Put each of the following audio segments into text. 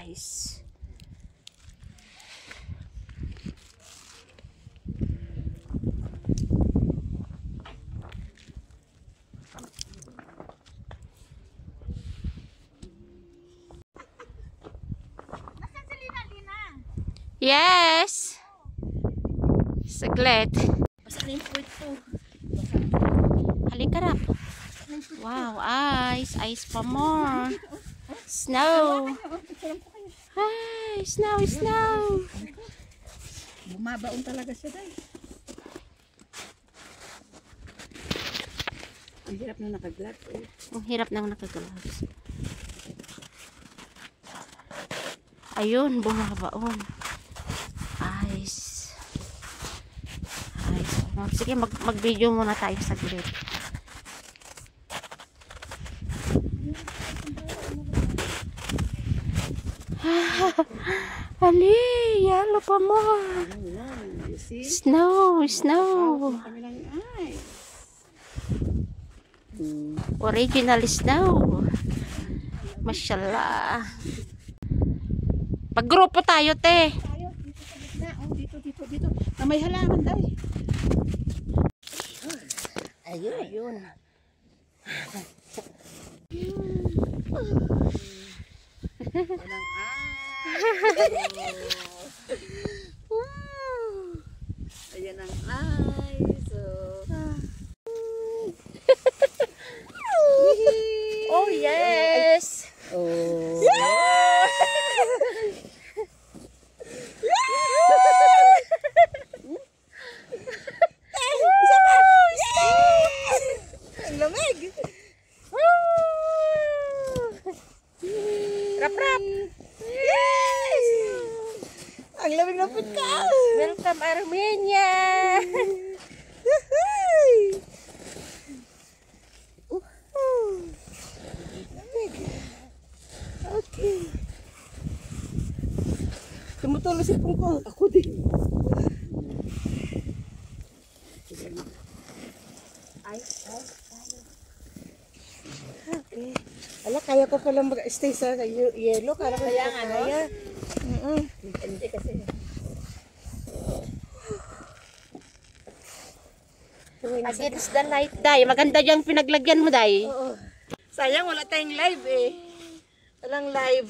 ice. Yes! Saglit. Halika rap. Wow, ice. Ice pa more. Snow. Ay, snow, snow. Bumabaon talaga siya dahil. Ang hirap na nakaglat. Ang hirap nang nakagalaws. Ayun, bumabaon. Ice. Ice. Sige, mag-video muna tayo saglit. Ali, yellow pa mo. Snow, snow. Original snow. Mashallah. Paggrupo tayo, te. Dito. Na may halaman dahil. Ayun. Walang ayan ang ice. Oh, yes. Oh. Ang lamig. Rap-rap. Yes! Ang lamig ng pagkaw. Welcome, Armenia. Okay. Tumutulo si Pungko. Ako din. Ay. Okay. Ala, kaya ko palang mag-stay sa yellow. Kaya nga na yan. Hindi kasi. Against the light, Day. Maganda yung pinaglagyan mo, Day. Oo. Sayang, wala tayong live eh. Walang live.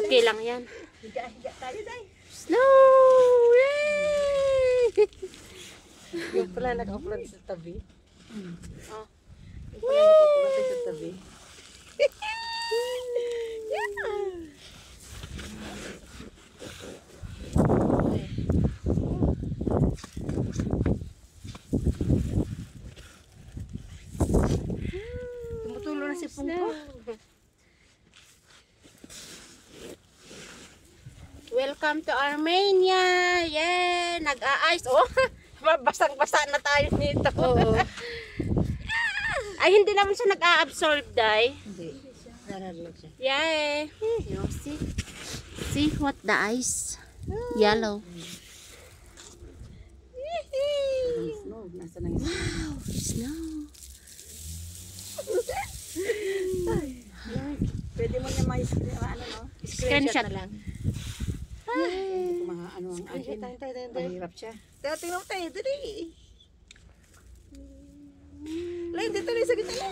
Okay lang yan. Higa tayo, Day. Snow! Yay! Yung pala naka-upload sa tabi. Oh. Yung pala naka-upload sa tabi. Tumutulo na si Pungko. Welcome to Armenia! Yeah! Nag-a-ice. Oh! Basang-basa na tayo nito. Oo. Ay, hindi naman siya nag-a-absorb, Day. Hindi. Naralag siya. Yeah! You know, see? See what the ice? Yellow. Snow. Nasa na yung Wow! Snow. pwede mo niya Screenshot na lang. Mga ano ang akin. Mahirap siya. Tingnan mo tayo. Dali. Lain dito lang sa gitna.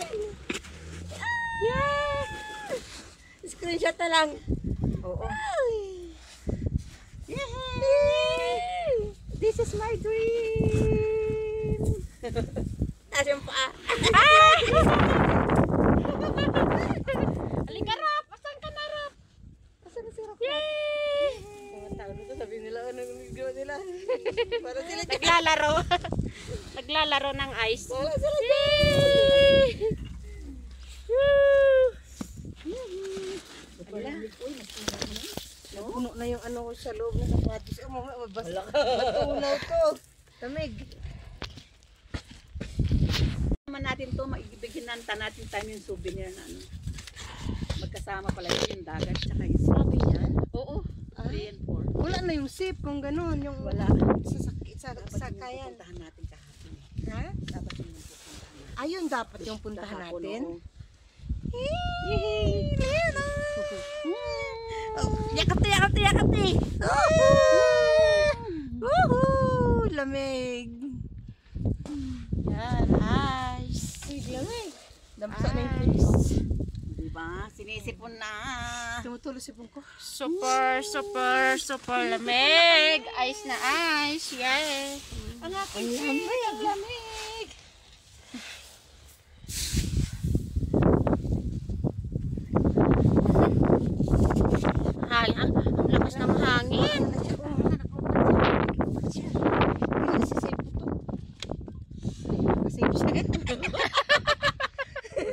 Yeah! Screenshot na lang. Oo. This is my dream! Asyong pa. Halika, Rap! Asan ka na, Rap? Asan na si Rap? Yay! Mga tao nito sabihin nila anong ginawa nila. Para sila Naglalaro. Naglalaro ng ice. wala sila. Yay! Woo! Napuno na yung ano ko sa loob ng sapatos. Matunaw to. Tamig. Naman natin to, maibigyan natin tayo yung souvenir na ano. Magkasama pala yung dagat tsaka yung sabi niya. Oo. 3 and 4. Wala na yung sip kung gano'n. Yung wala. Sa kayan. Puntahan natin kahapon. Ha? Dapat yung puntahan natin. Ayun dapat yung puntahan natin. Yay! Lena! Yakati, yakati, yakati. Woohoo! Lamig. Yan, ice. Lamig. Damsa Ah. na yung pwede ko. Diba? Sinisipon na. Tumutulo si ko. Super, super, super lamig. Ice na ice. Yay. Ang aking lamig. Ang lamig. Ang lakas ng hangin.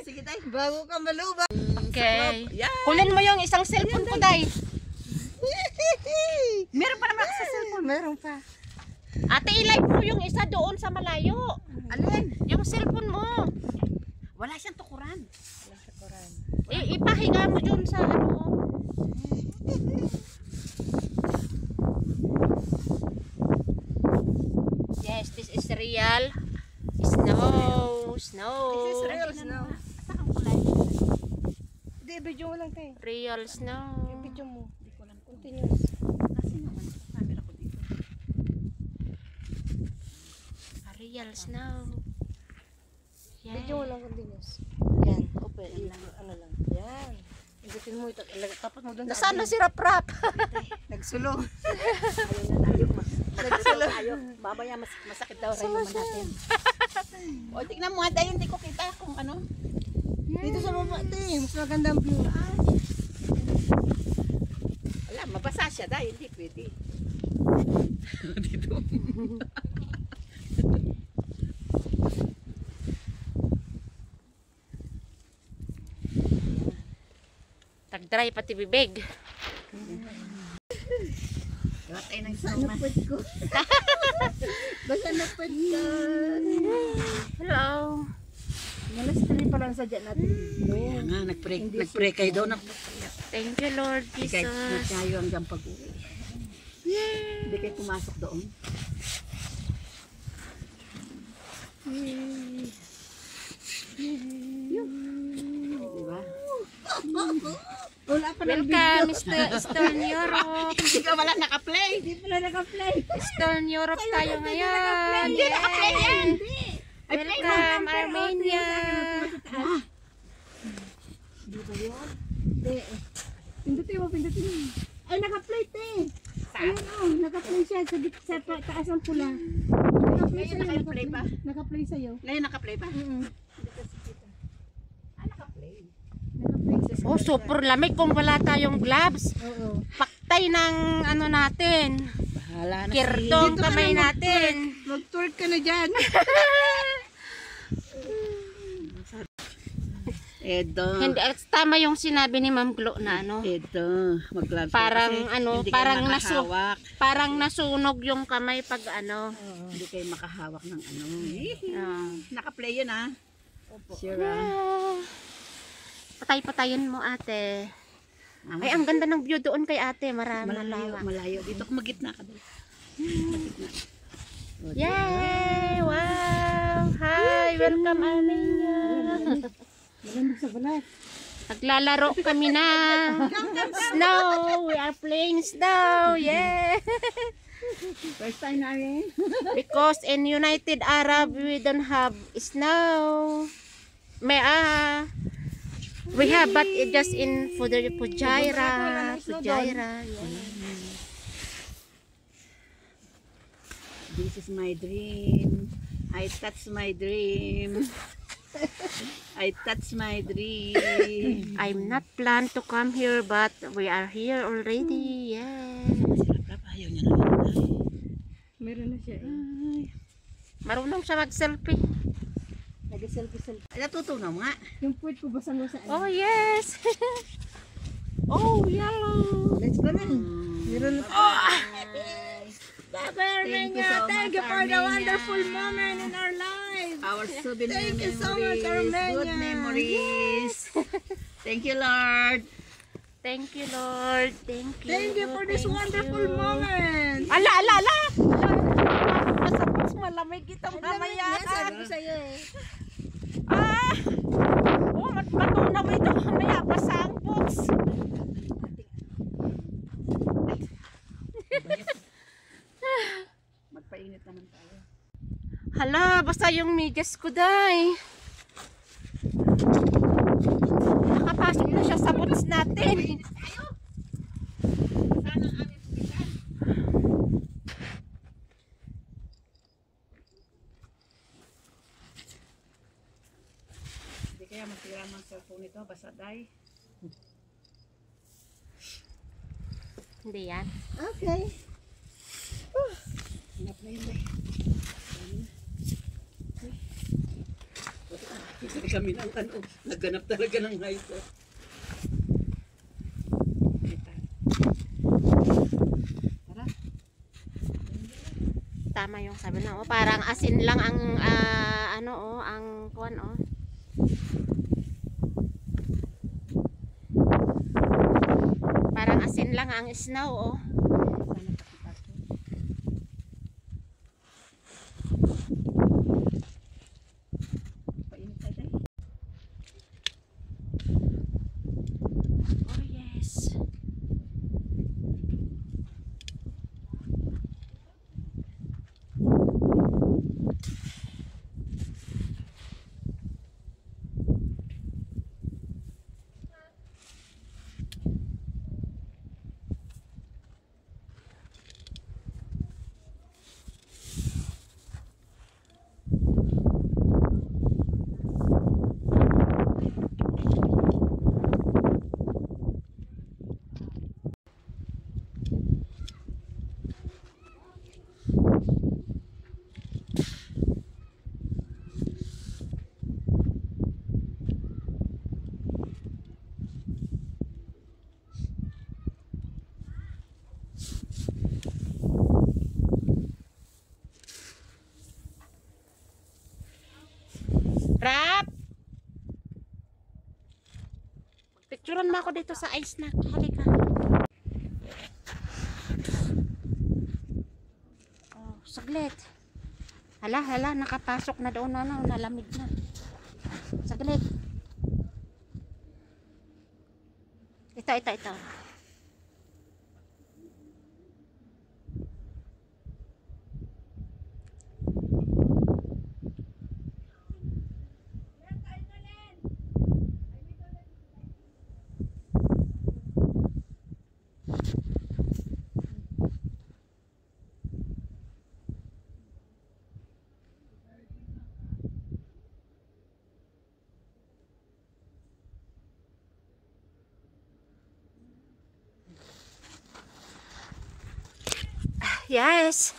Sige tayo, bago ka maluba. Okay. Yan. Kunin mo yung isang cellphone ko, Day. Meron pa naman ako sa cellphone. Meron pa. Ate, i-live mo yung isa doon sa malayo. Alin? Yung cellphone mo. Wala siyang tukuran. Ipahinga mo dun sa ano. Yes, this is real snow. Snow. This is real snow. Saan ang kulay? Hindi, video mo lang tayo. Real snow. Video mo. Hindi ko lang. Continuous. Kasi naman sa camera ko dito. Real snow. Video mo Yeah. lang continuous. Yan. Open. Ano lang. Yan. Igutin mo ito. Tapat mo doon. Nasaan na si Rap-Rap? Nagsulo. Ayaw na tayo. Ayaw. Babaya masakit daw rin naman natin. O tignan mo nga dahil hindi ko kita kung ano. Dito sa baba, te. Mas maganda ang view. Wala, mabasa siya dahil hindi pwede. Dito. Tag-dry pati bibig. Lahat ay nang snowman. ko. Basta napad ka. Hello. Malas 3 pa lang sadya natin. Kaya nga, nag-pray kayo daw. Thank you, Lord Hindi kayo Jesus. nagkayo hanggang pag-uwi. Hindi kayo pumasok doon. Diba? Wala pa lang Welcome, Eastern Europe. Hindi ka wala naka-play. Hindi pala naka-play. Eastern Europe tayo ngayon. Hindi naka-play yan. Welcome, Armenia. Hindi ba yun? Hindi. Pindutin mo, pindutin mo. Ay, naka-play, te. Ayun, oh. Naka-play siya sa taas ng pula. Naka-play Ngayon sa'yo. naka-play pa? Naka-play sa'yo. Ngayon naka-play pa? Mm-mm. Ah, naka-play. Naka-play sa'yo. Oh, super lamig kung wala tayong gloves. Oo. Paktay ng ano natin. Bahala na Kirtong Dito ka kamay na natin. Mag-twerk ka na dyan. Edo. Hindi, tama yung sinabi ni Ma'am Glo na ano. Edo. Mag-gloves ka Parang kasi ano, hindi parang kayo makahawak. Parang nasunog yung kamay pag ano. Hindi kayo makahawak ng ano. Ah. Naka-play yun ah. Sure ah. Patay-patayin mo, ate. Ah, Ay, ang ganda ng view doon kay ate. Marami malayo, malawak. malayo. Dito kung magitna ka doon. Magitna. O, Yay! Wow! Hi! Welcome, Armenia! Malamig sa balat. Naglalaro kami na snow. We are playing snow. Yeah! First time namin. Because in United Arab, we don't have snow. We have, but it just in Fujairah. Fujairah. Yeah. This is my dream. I touch my dream. I touch my dream. I'm not planned to come here, but we are here already. Yeah. Sirap-rap, ayaw niya naman tayo. Meron na siya. Marunong siya mag-selfie. Nag-selfie-selfie. Ay, natutunaw nga. Yung puwet ko basang mo sa ano. Oh, yes. Oh, yellow. Let's go na. Meron na. Thank you so Thank you much, for the Armenia. wonderful moment in our lives. Our souvenir Thank you memories. so much, Armenia. Good memories. Thank you, Lord. Thank you, Lord. Thank you. Thank you for this Thank wonderful you. moment. Ala, ala, ala. Masapos malamig ito mamaya. Sabi ko sa'yo eh. Ah! Oh, matunaw ito mamaya. Basa ang books. naman tayo. Hala, basta yung medyas ko, day. Nakapasok na siya sa boots natin. Saan ang aming pumitan? Hindi kaya masira ang cellphone nito, basta day. Hindi yan. Okay. Hanap na yun day. Hindi kami ng ano, nagganap talaga ng height. Tara. Tama yung sabi na, oh, parang asin lang ang ano, oh, ang kuwan, oh. Parang asin lang ang snow, oh. Painit tayo day. Oh, yes. Rap! Picturean mo ako dito sa ice na. Halika. Oh, saglit. Hala, hala, nakapasok na doon, ano, nalamig na. Saglit. Ito. Yes.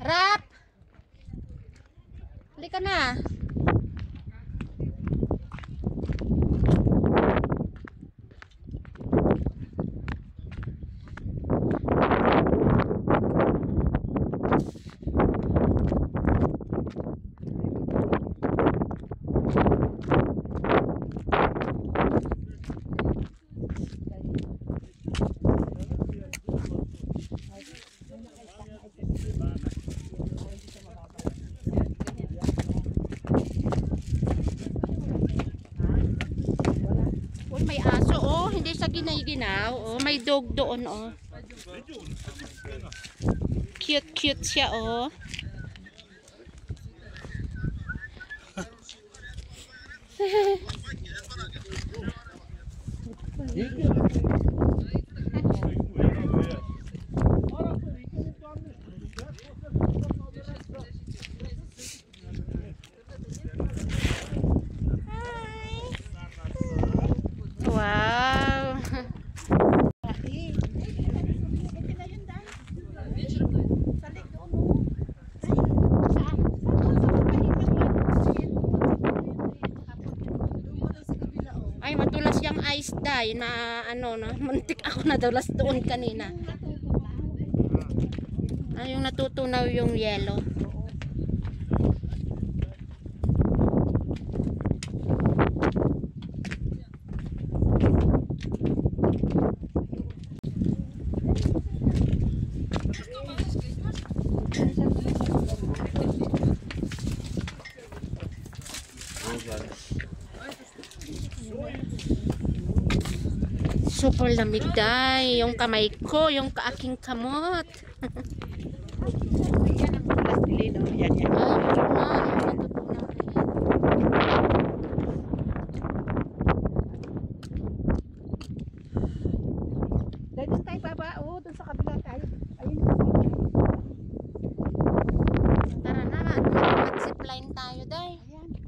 Rap! Halika na. Uy, may aso, oh. Hindi siya ginay-ginaw. Oh, may dog doon, oh. Cute siya, oh. Wow. Ay, madulas yung ice dye na ano na muntik ako nadulas doon kanina. Ay, yung natutunaw yung yellow. Super lamig day. Yung kamay ko, yung kaaking kamot. Yan ang plastilino. Yan, yan. Ay, oo nga, yung natutunaw na yan. Dahil doon tayo baba, oh, doon sa kabila tayo. Ayun. Tara na, mag-zipline tayo day. Ayan.